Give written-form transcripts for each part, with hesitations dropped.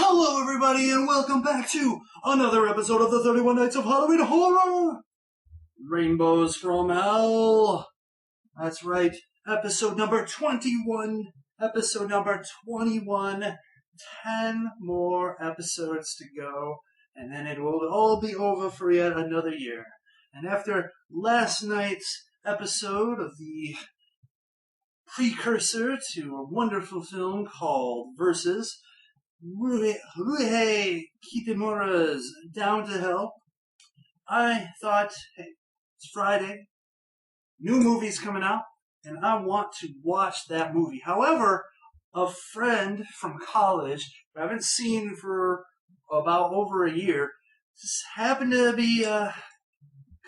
Hello everybody and welcome back to another episode of the 31 Nights of Halloween Horror! Rainbows from Hell! That's right, episode number 21, 10 more episodes to go, and then it will all be over for yet another year. And after last night's episode of the precursor to a wonderful film called Versus, Ryuhei Kitamura's Down to Hell, I thought, hey, it's Friday, new movie's coming out, and I want to watch that movie. However, a friend from college, who I haven't seen for about over a year, just happened to be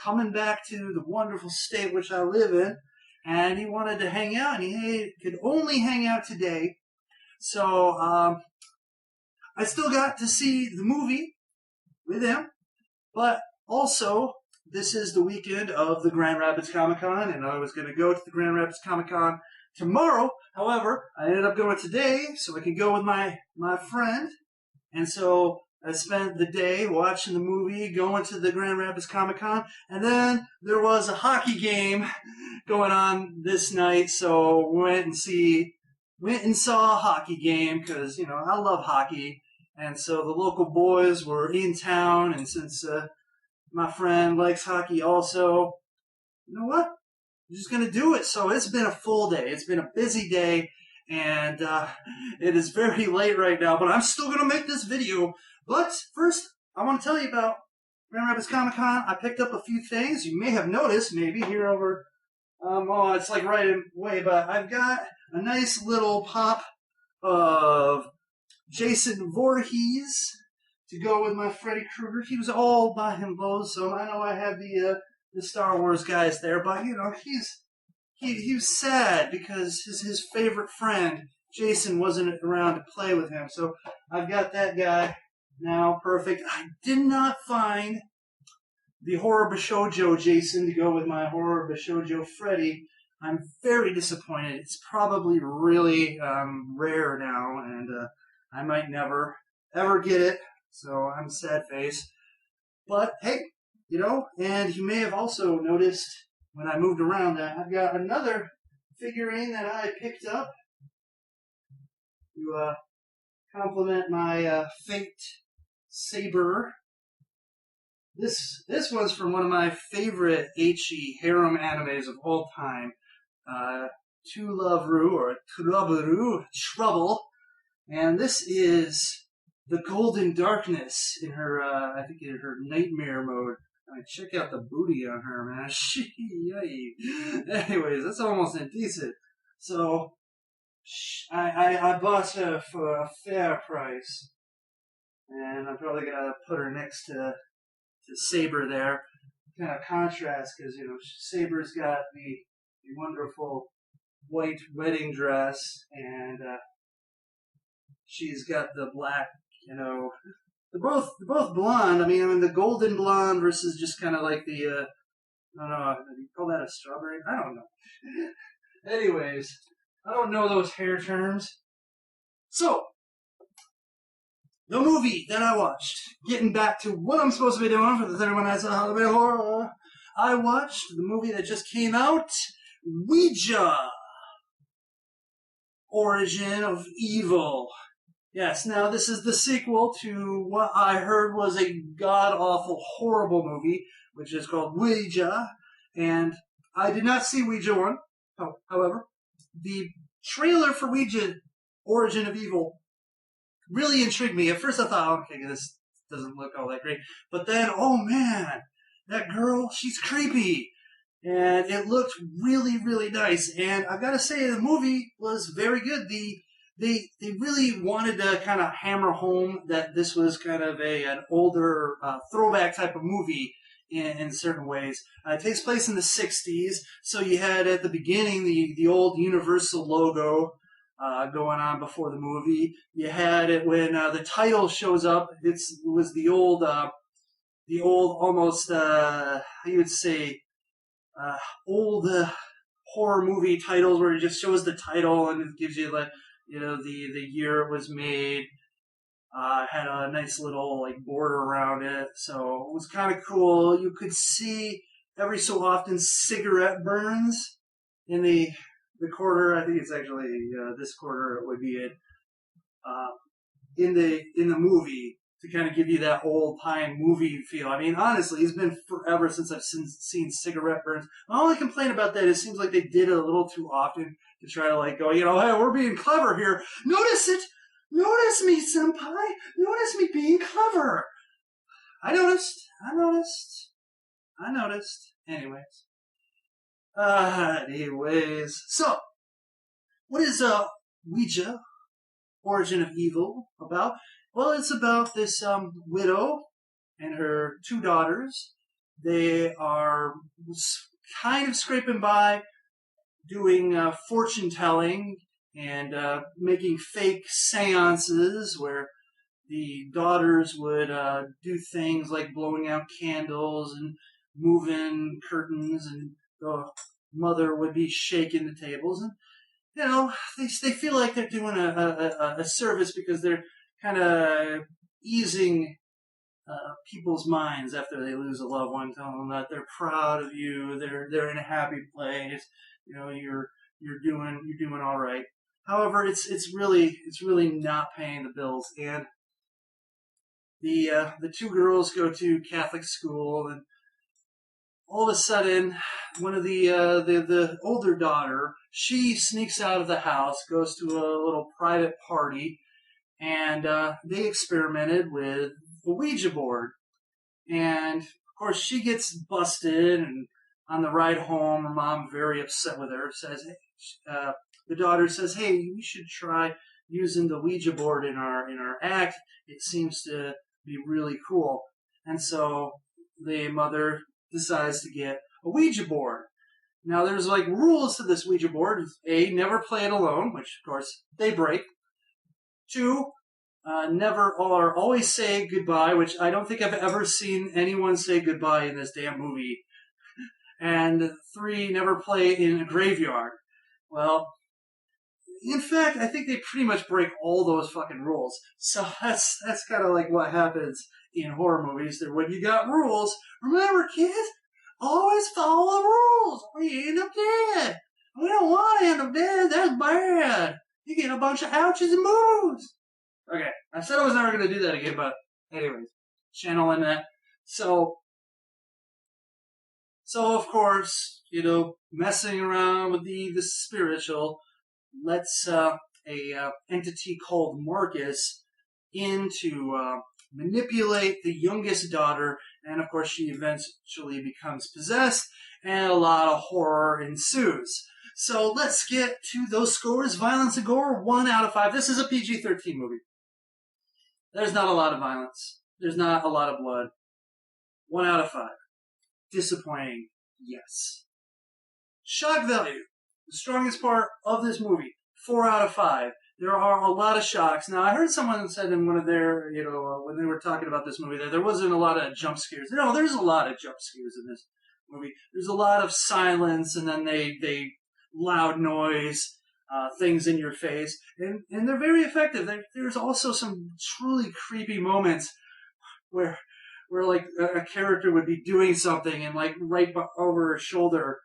coming back to the wonderful state which I live in, and he wanted to hang out, and he could only hang out today. So, I still got to see the movie with him, but also, this is the weekend of the Grand Rapids Comic-Con, and I was going to go to the Grand Rapids Comic-Con tomorrow. However, I ended up going today so I could go with my friend, and so I spent the day watching the movie, going to the Grand Rapids Comic-Con, and then there was a hockey game going on this night, so we went and saw a hockey game because, you know, I love hockey. And so the local boys were in town, and since my friend likes hockey also, you know what? I'm just going to do it. So it's been a full day. It's been a busy day, and it is very late right now, but I'm still going to make this video. But first, I want to tell you about Grand Rapids Comic-Con. I picked up a few things. You may have noticed, maybe, here over... it's like right away, but I've got a nice little pop of Jason Voorhees to go with my Freddy Krueger. He was all by himself, so I know I have the Star Wars guys there, but you know he was sad because his favorite friend Jason wasn't around to play with him. So I've got that guy now, perfect. I did not find the Horror Bashoujo Jason to go with my Horror Bashoujo Freddy. I'm very disappointed. It's probably really rare now, and I might never, ever get it, so I'm sad face. But, hey, you know, and you may have also noticed when I moved around that I've got another figurine that I picked up to complement my Fate Saber. This one's from one of my favorite ecchi harem animes of all time, Tulaburu, or Tulaburu, Trouble. And this is the Golden Darkness in her, I think in her nightmare mode. I mean, check out the booty on her, man. Anyways, that's almost indecent. So, I bought her for a fair price. And I'm probably gonna put her next to Saber there. Kind of contrast, because, you know, Saber's got the wonderful white wedding dress, and, she's got the black, you know, they're both blonde. I mean, the golden blonde versus just kind of like the, I don't know, do you call that a strawberry? I don't know. Anyways, I don't know those hair terms. So, the movie that I watched, getting back to what I'm supposed to be doing for the 31 Nights of Halloween Horror, I watched the movie that just came out, Ouija Origin of Evil. Yes, now this is the sequel to what I heard was a god-awful, horrible movie, which is called Ouija, and I did not see Ouija 1. However, the trailer for Ouija Origin of Evil really intrigued me. At first I thought, okay, this doesn't look all that great, but then, oh man, that girl, she's creepy. And it looked really, really nice. And I've got to say, the movie was very good. They really wanted to kind of hammer home that this was kind of an older throwback type of movie in certain ways. It takes place in the 60s, so you had at the beginning the old Universal logo going on before the movie. You had it when the title shows up. It was the old almost how you would say old horror movie titles where it just shows the title and it gives you like, you know, the year it was made. Had a nice little like border around it, so it was kind of cool. You could see every so often cigarette burns in the quarter. I think it's actually this quarter. It would be it uh, in the movie to kind of give you that old time movie feel. I mean, honestly, it's been forever since I've seen cigarette burns. My only complaint about that is it seems like they did it a little too often to try to like go, hey, we're being clever here. Notice it. Notice me, senpai. Notice me being clever. I noticed. I noticed. I noticed. Anyways. So, what is Ouija Origin of Evil about? Well, it's about this widow and her two daughters. They are kind of scraping by, doing fortune telling and making fake seances where the daughters would do things like blowing out candles and moving curtains, and the mother would be shaking the tables. And they feel like they're doing a service because they're kind of easing people's minds after they lose a loved one, telling them that they're proud of you, they're in a happy place, you're doing all right. However, it's really not paying the bills, and the two girls go to Catholic school, and all of a sudden, one of the older daughter, she sneaks out of the house, goes to a little private party, and they experimented with the Ouija board. And of course, she gets busted, and on the ride home, her mom, very upset with her, says, the daughter says, "Hey, we should try using the Ouija board in our act. It seems to be really cool." And so the mother decides to get a Ouija board. Now, there's like rules to this Ouija board. A, never play it alone, which of course they break. Two, never or always say goodbye, which I don't think I've ever seen anyone say goodbye in this damn movie. And three, never play in a graveyard. Well, in fact, I think they pretty much break all those fucking rules. So that's kind of like what happens in horror movies. That when you got rules, remember, kids, always follow the rules, or you end up dead. We don't want to end up dead. That's bad. You get a bunch of ouches and moves. Okay, I said I was never going to do that again, but anyways, channeling that. So of course, messing around with the spiritual lets a entity called Marcus in to manipulate the youngest daughter, and of course she eventually becomes possessed, and a lot of horror ensues. So let's get to those scores. Violence and gore, 1 out of 5. This is a PG-13 movie. There's not a lot of violence. There's not a lot of blood. 1 out of 5. Disappointing, yes. Shock value, the strongest part of this movie, 4 out of 5. There are a lot of shocks. Now, I heard someone said in one of their, when they were talking about this movie, that there wasn't a lot of jump scares. No, there's a lot of jump scares in this movie. There's a lot of silence, and then they loud noise, things in your face, and they're very effective. There's also some truly creepy moments where like a character would be doing something, and like right over her shoulder,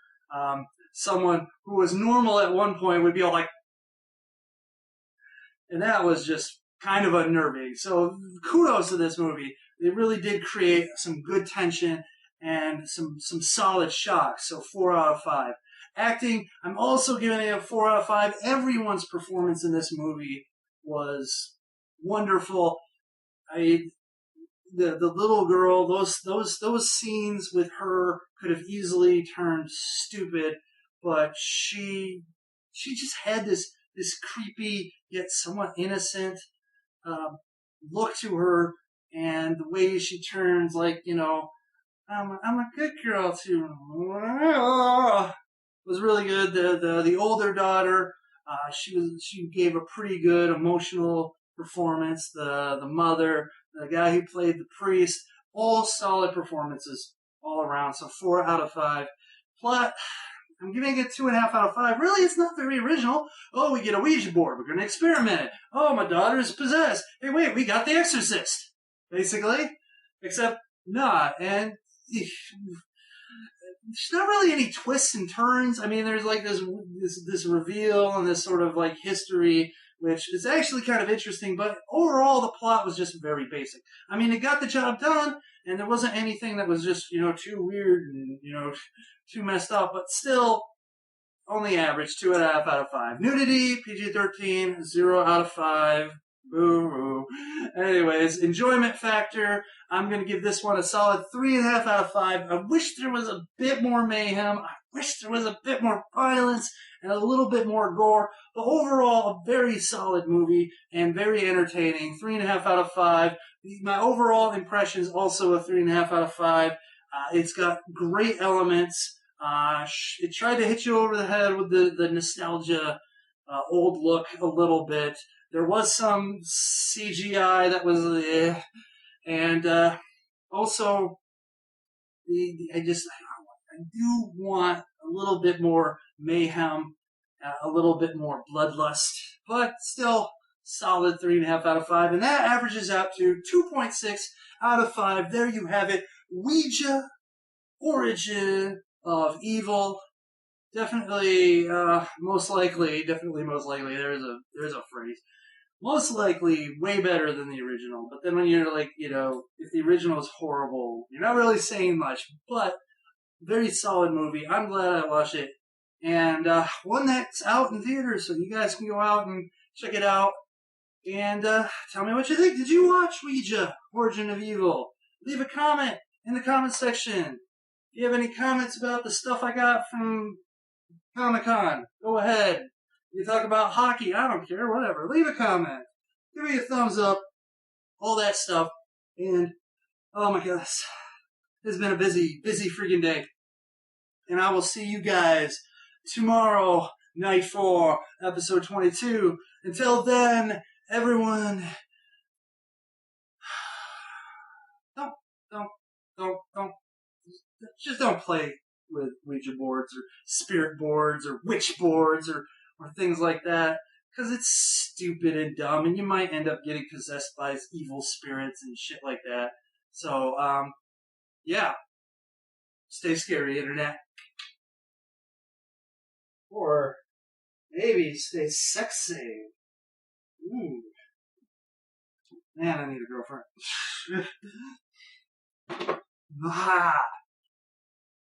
someone who was normal at one point would be all like, and that was just kind of unnerving. So kudos to this movie. They really did create some good tension and some solid shocks. So 4 out of 5. Acting, I'm also giving it a 4 out of 5. Everyone's performance in this movie was wonderful. The little girl, those scenes with her could have easily turned stupid, but she just had this creepy yet somewhat innocent look to her, and the way she turns, like, I'm a good girl too, was really good. The older daughter, she gave a pretty good emotional performance. The mother, the guy who played the priest, all solid performances all around. So 4 out of 5. Plot, I'm giving it 2.5 out of 5. Really, it's not very original. Oh, we get a Ouija board. We're going to experiment it. Oh, my daughter is possessed. Hey, wait, we got The Exorcist. Basically. Except not. And there's not really any twists and turns. I mean, there's like this reveal and this sort of like history, which is actually kind of interesting, but overall the plot was just very basic. I mean, it got the job done, and there wasn't anything that was just, too weird and, too messed up, but still, only average, 2.5 out of 5. Nudity, PG-13, 0 out of 5. Boo. Anyways, enjoyment factor, I'm going to give this one a solid 3.5 out of 5. I wish there was a bit more mayhem. I wish there was a bit more violence and a little bit more gore. But overall, a very solid movie and very entertaining. 3.5 out of 5. My overall impression is also a 3.5 out of 5. It's got great elements. It tried to hit you over the head with the nostalgia, old look a little bit. There was some CGI that was, and also I do want a little bit more mayhem, a little bit more bloodlust, but still solid 3.5 out of 5, and that averages out to 2.6 out of 5. There you have it, Ouija Origin of Evil. Definitely, most likely, there's a phrase. Most likely, way better than the original. But then when you're like, if the original is horrible, you're not really saying much. But, very solid movie. I'm glad I watched it. And, one that's out in theaters, so you guys can go out and check it out. And, tell me what you think. Did you watch Ouija Origin of Evil? Leave a comment in the comment section. If you have any comments about the stuff I got from Comic-Con, go ahead. You talk about hockey, I don't care, whatever. Leave a comment. Give me a thumbs up. All that stuff. And, oh my gosh. It's been a busy freaking day. And I will see you guys tomorrow, night 4, episode 22. Until then, everyone, just don't play with Ouija boards or spirit boards or witch boards or things like that, because it's stupid and dumb, and you might end up getting possessed by evil spirits and shit like that. So, yeah. Stay scary, internet. Or maybe stay sexy. Ooh. Man, I need a girlfriend. Ah.